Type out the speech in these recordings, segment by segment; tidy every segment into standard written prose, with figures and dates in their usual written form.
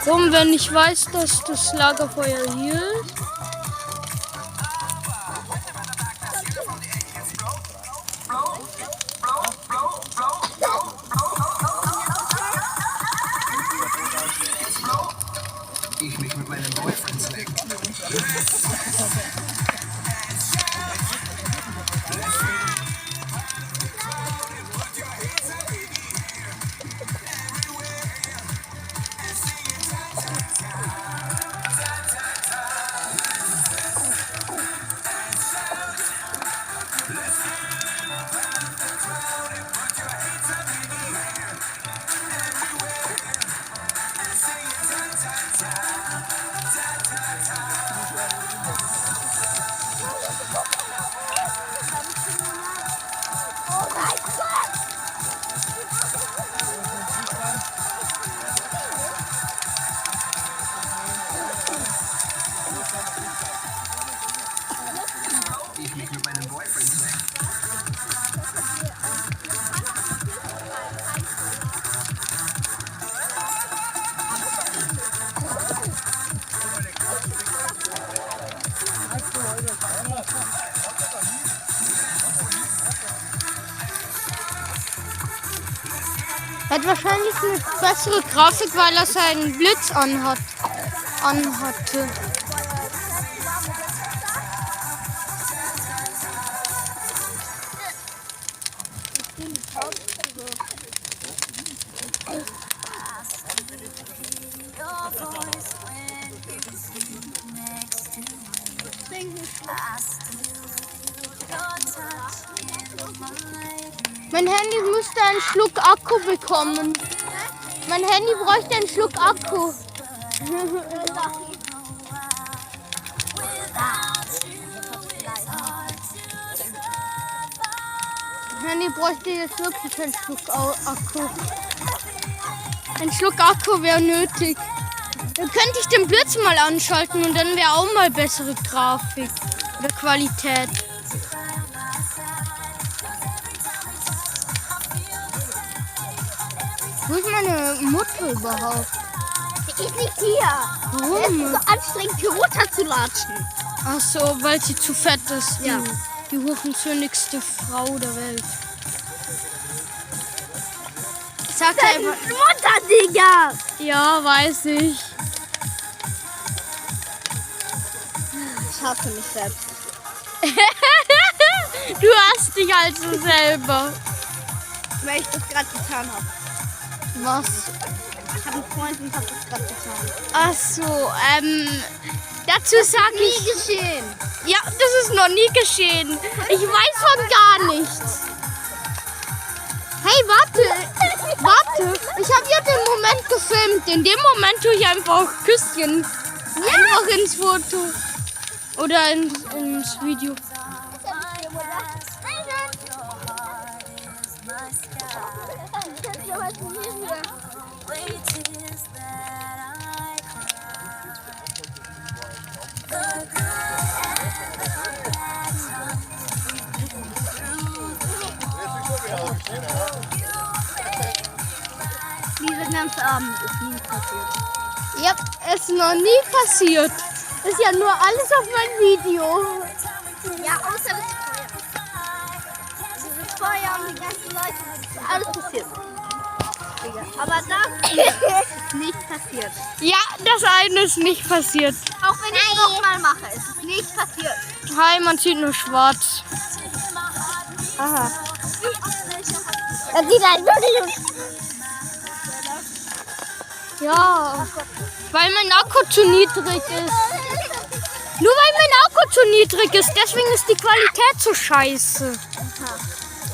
Und wenn ich weiß, dass das Lagerfeuer hier ist. Ich mich mit meinem Boyfriend snacken. Ich mich mit meinem Boyfriend snacken. Er hat wahrscheinlich eine bessere Grafik, weil er seinen Blitz anhatte. Mein Handy müsste einen Schluck Akku bekommen. Mein Handy bräuchte einen Schluck Akku. Mein Handy bräuchte jetzt wirklich einen Schluck Akku. Ein Schluck Akku wäre nötig. Dann könnte ich den Blitz mal anschalten und dann wäre auch mal bessere Grafik oder Qualität. Wo ist meine Mutter überhaupt? Die ist nicht hier. Warum? Es ist so anstrengend, hier runter zu latschen. Ach so, weil sie zu fett ist. Ja. Die hurensohnigste Frau der Welt. Sag Deine einfach. Mutter, Digga. Ja, weiß ich. Ich hasse mich selbst. Du hast dich also selber. Weil ich das gerade getan habe. Was? Ich habe einen Freund und habe das gerade getan. Ach so, dazu sag ich. Nie geschehen. Ja, das ist noch nie geschehen. Ich weiß von gar nichts. Hey, warte. Ich habe ja den Moment gefilmt. In dem Moment tue ich einfach Küsschen. Einfach ins Foto. Oder ins Video. Dieser ganze Abend ist nie passiert. Ja, ist noch nie passiert. Ist ja nur alles auf mein Video. Ja, außer das Feuer. Dieses Feuer und die ganzen Leute, das ist alles passiert. Aber das ist nicht passiert. Ja, das eine ist nicht passiert. Auch wenn ich es nochmal mache, ist es nicht passiert. Hi, man sieht nur schwarz. Aha. Das sieht halt wirklich. Ja, weil mein Akku zu niedrig ist. Nur weil mein Akku zu niedrig ist, deswegen ist die Qualität so scheiße.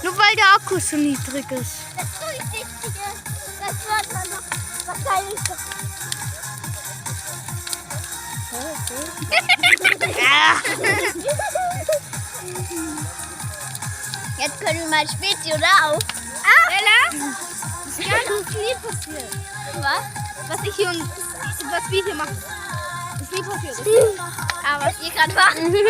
Nur weil der Akku so niedrig ist. Das Durchsichtige, das wird man noch wahrscheinlich. Jetzt können wir mal Spezi oder auf. Bella? Das ist nie passiert. Was? Was wir hier machen. Das ist nie passiert. Aber was ihr gerade macht, ist nie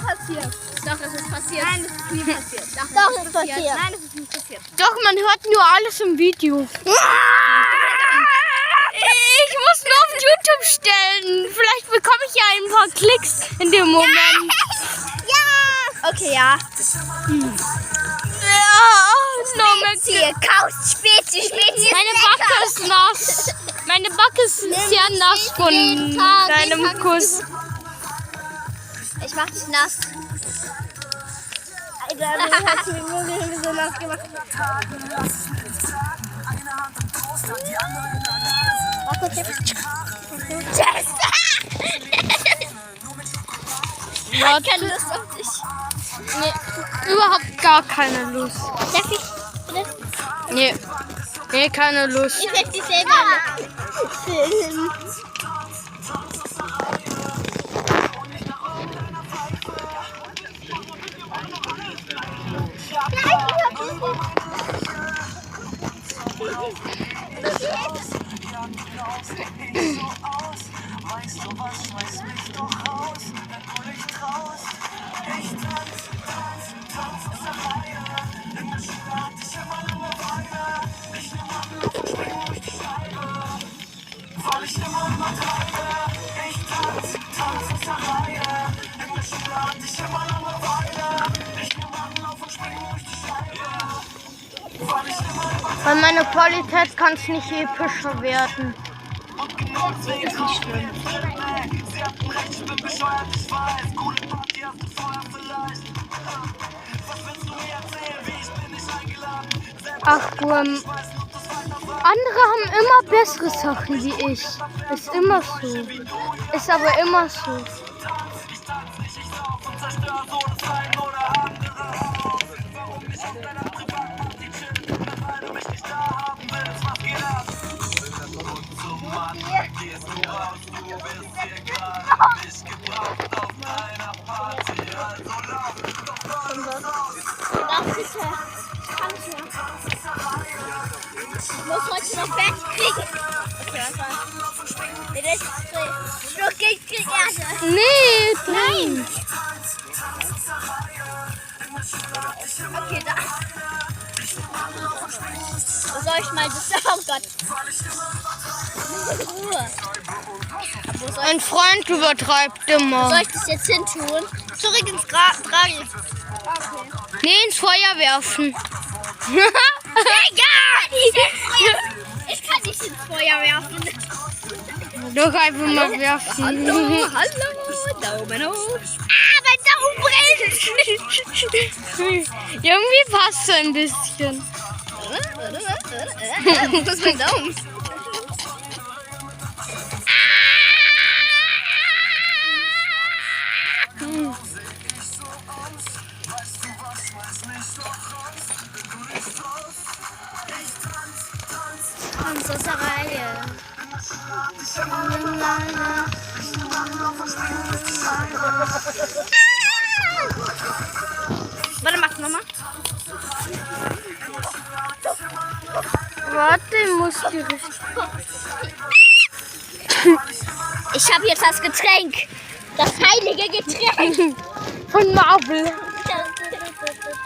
passiert. Doch, es ist passiert. Nein, es ist nie passiert. Doch, es ist passiert. Nein, es ist nicht passiert. Doch, man hört nur alles im Video. YouTube stellen. Vielleicht bekomme ich ja ein paar Klicks in dem Moment. Ja! Okay, ja. Ja, no Spezi, Kauz, Spezi. Meine Backe ist nass. Meine Backe ist sehr nass von deinem Kuss. Ich mach dich nass. Alter, du hast mich nur so nass gemacht. Ich hab keine Lust auf dich. Nee, überhaupt gar keine Lust. Darf ich? Bitte? Nee, keine Lust. Ich möchte dich selber filmen. Weil meine Qualität kann es nicht epischer werden. Ist nicht schlimm. Ach, andere haben immer bessere Sachen wie ich. Ist immer so. Ist aber immer so. Ich muss heute noch fertig kriegen. Okay, was war's? Schluck krieg Erde. Nee, nein. Okay, da. Wo soll ich mal das? Oh Gott. Ruhe. Ein Freund übertreibt Wo immer. soll ich das jetzt hin tun? Zurück ins Tragi. Okay. Nee, ins Feuer werfen. Ich kann nicht ins Feuer werfen. Doch einfach mal werfen. Hallo, Daumen hoch. Mein Daumen brennt. Irgendwie passt es ein bisschen. Wo ist mein Daumen? Und so ist eine Reihe. Warte, mach nochmal. Warte, ich muss die Richtung. Ich habe jetzt das Getränk. Das heilige Getränk. Von Marvel.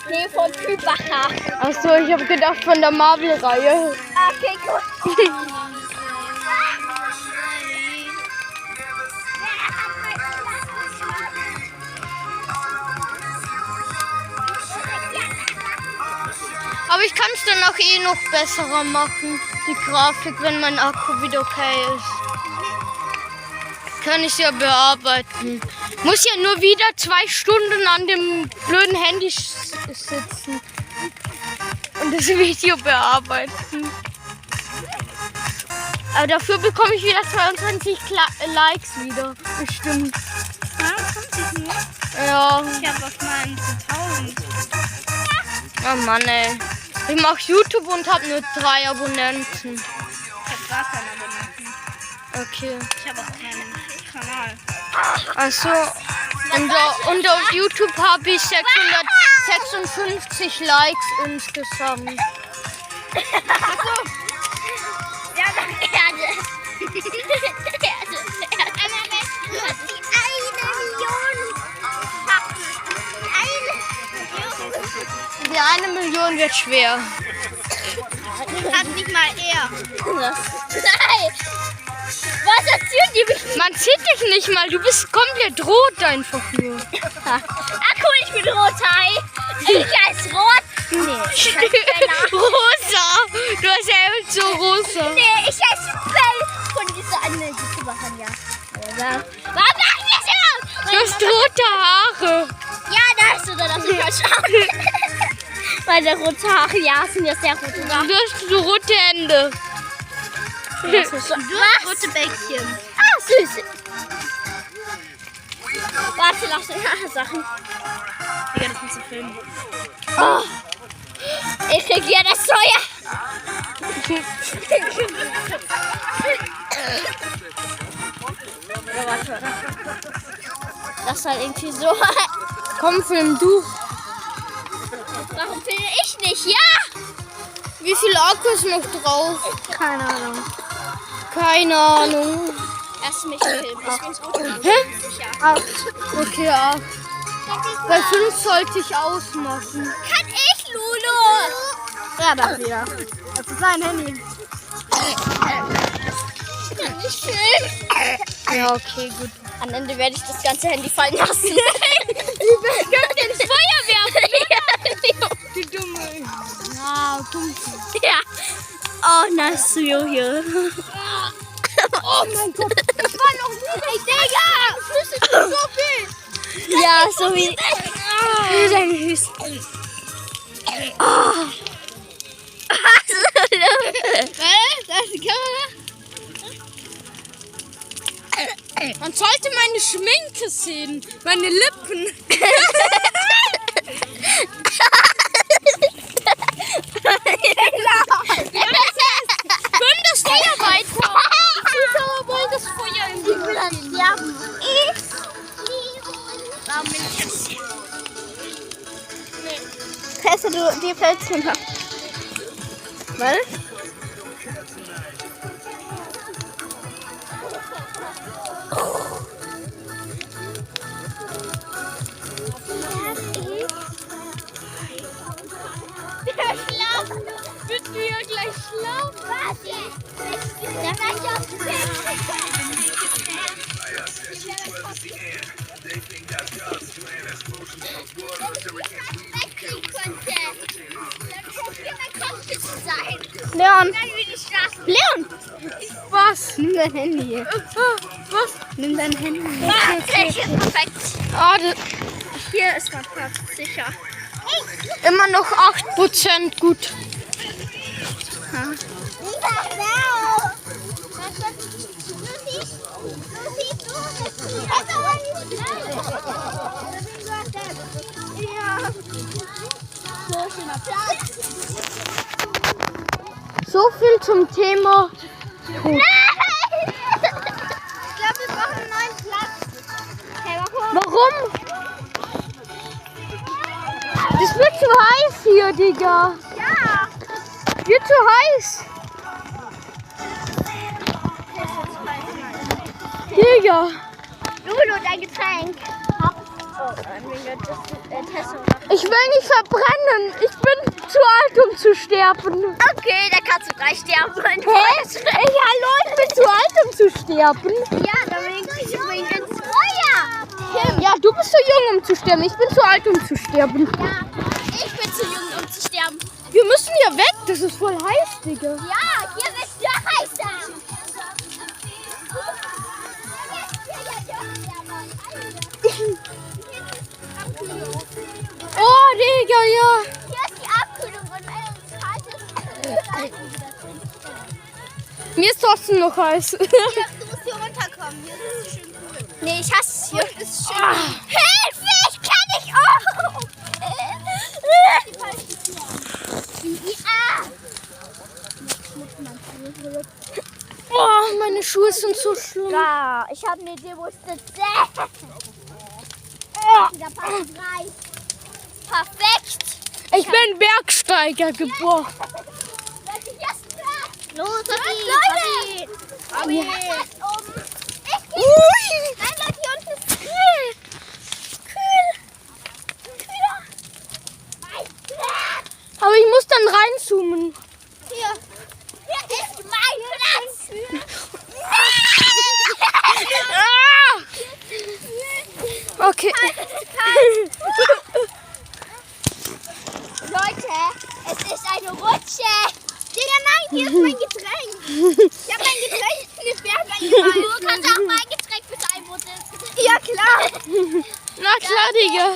Nee, von Kübacher. Achso, ich habe gedacht von der Marvel-Reihe. Okay, gut. Aber ich kann es dann auch eh noch besserer machen, die Grafik, wenn mein Akku wieder okay ist. Kann ich ja bearbeiten. Muss ja nur wieder 2 Stunden an dem blöden Handy sitzen und das Video bearbeiten. Aber dafür bekomme ich wieder 22 Likes wieder. Bestimmt. Ja. Ich habe auf meinen 1000. Oh Mann, ey. Ich mache YouTube und habe nur 3 Abonnenten. Ich habe gar keine Abonnenten. Okay. Ich habe auch keinen Kanal. Also, und auf YouTube habe ich 656 Likes insgesamt. Ja, noch Erde. Erde. 1 Million wird schwer. Hat nicht mal er. Nein. Was erzählt die mich? Man sieht dich nicht mal, du bist komplett rot einfach nur. Ah cool, ich bin rot, hi. Ich als rot? Nee, ich als Bella. Rosa! Du hast ja immer so rosa. Nee, ich als Bell von dieser anderen YouTuberin, ja. Warum machen wir so? Du hast rote Haare. Ja, da hast du dann das nicht verschaut. Meine rote Haare, ja, sind ja sehr rote Haare. Du hast so rote Hände. Was? Rote Bäckchen. Ah, süß. Warte, lass den Sachen. Digga, das musst du filmen. Oh. Ich krieg hier das Feuer. Ja, warte. Das ist halt irgendwie so. Komm, film du. Warum filme ich nicht? Ja! Wie viel Akku ist noch drauf? Keine Ahnung. Keine Ahnung. Lass mich filmen. Ich bin so Hä? sicher. 8. Okay, 8. Bei 5 sollte ich ausmachen. Kann ich, Lulu? Ja, das wieder. Das ist sein Handy. Ich kann nicht filmen. Ja, okay, gut. Am Ende werde ich das ganze Handy fallen lassen. Ich könnte ins Feuer werfen. Die Dumme. Ja, dumm. Ja. Oh, nice to you here. Oh mein Gott. Ich war noch nie. Ey, Digga. Flüssig so viel. Ja, so wie deine Füße. Oh. Da ist die Kamera. Man sollte meine Schminke sehen. Meine Lippen. Können das Feuer weiter? Die Zuschauer wollen das Feuer im Ich will an sterben. Warum bin ich jetzt? Teste du die Fels runter. Warte. Bist du ja gleich schlau? Leon. Leon. Was? Nimm dein Handy. Was? Nimm dein Handy. Okay. Perfekt. Ah, Hier ist mein Platz, sicher. immer noch 8% gut. So viel zum Thema. Nein! Ich glaube, wir brauchen einen neuen Platz. Hey, Warum? Das wird zu heiß hier, Digga. Ja! Wird zu heiß. Digga. Lulu, dein Getränk. Ich will nicht verbrennen. Ich bin zu alt, um zu sterben. Okay, da kannst du gleich sterben. Hä? Ey, hallo, ich bin zu alt, um zu sterben. Ja, dann kriegst du ihn ins Feuer. Ja, du bist zu jung, um zu sterben. Ich bin zu alt, um zu sterben. Ja, ich bin zu jung, um zu sterben. Wir müssen hier weg. Das ist voll heiß, Digga. Ja, hier wird es heißer. Oh, Digga, ja. Hier ist die Abkühlung und wenn es kalt ist, Mir ist trotzdem noch heiß. du musst hier runterkommen. Hier ist es schön cool. Nee, ich hasse es hier. Es ist schön. Hilfe, ich kann nicht hoch. Oh, meine Schuhe sind so schlimm. Ja, ich habe eine Idee, wo ich sitze. Da passen 3. Perfekt. Ich bin Bergsteiger geboren. Los, Leute! Abi! Ich gehe. Nein, Leute, hier unten ist kühl. Aber ich muss dann reinzoomen. Hier ist mein Platz. ist mein Getränk. Ich habe mein Getränk nicht mehr reingehalten. Du kannst auch mein Getränk bitte einbuddeln. Ja, klar. Na klar, Digga.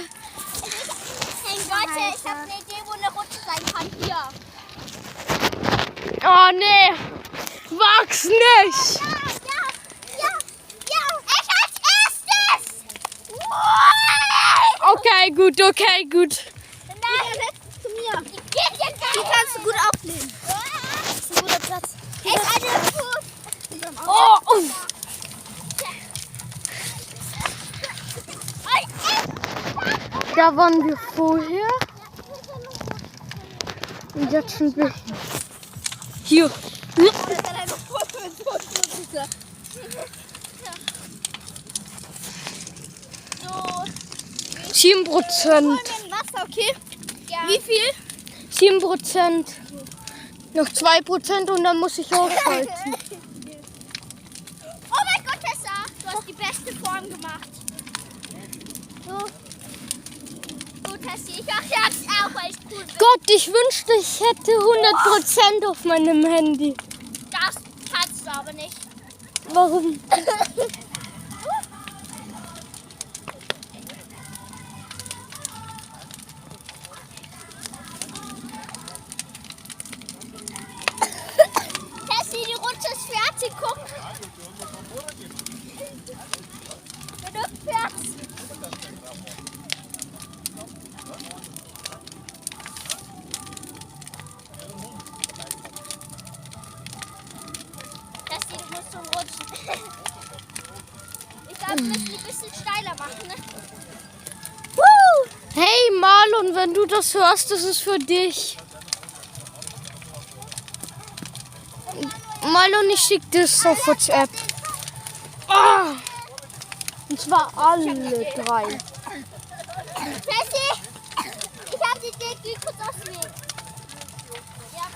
Hey Leute, ich habe eine Idee, wo eine Rutsche sein kann. Hier. Oh, nee. Wag's nicht. Ja. Ich als erstes. Okay, gut. Nein, zu mir. Die kannst du gut aufnehmen. Das ist ein guter Platz. Oh, Da waren wir vorher. Und jetzt sind wir hier. 7%. Wasser, okay? Ja. Wie viel? 7%. Noch 2% und dann muss ich ausschalten. Oh mein Gott, Tessa, du hast die beste Form gemacht. So. Gut, Tessie, ich hab's auch, weil ich cool bin. Gott, ich wünschte, ich hätte 100% auf meinem Handy. Das kannst du aber nicht. Warum? Tessie, die Rutsche ist fertig, guck. Wir dürfen fertig. Tessie, du musst zum Rutschen. Ich glaube, wir müssen die ein bisschen steiler machen, ne? Hey Marlon, wenn du das hörst, das ist für dich. Marlon, ich schick das auf WhatsApp. Ah! Und zwar alle 3. Tessie, ich habe die Idee, geh kurz aus dem Weg. Ja,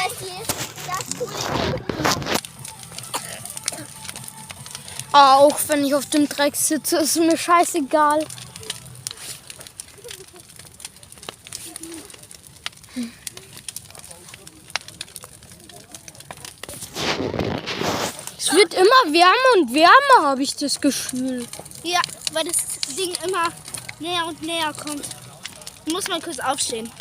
Tessie, das ist cool. Auch wenn ich auf dem Dreck sitze, ist mir scheißegal. Es wird immer wärmer und wärmer, habe ich das Gefühl. Ja, weil das Ding immer näher und näher kommt. Ich muss mal kurz aufstehen.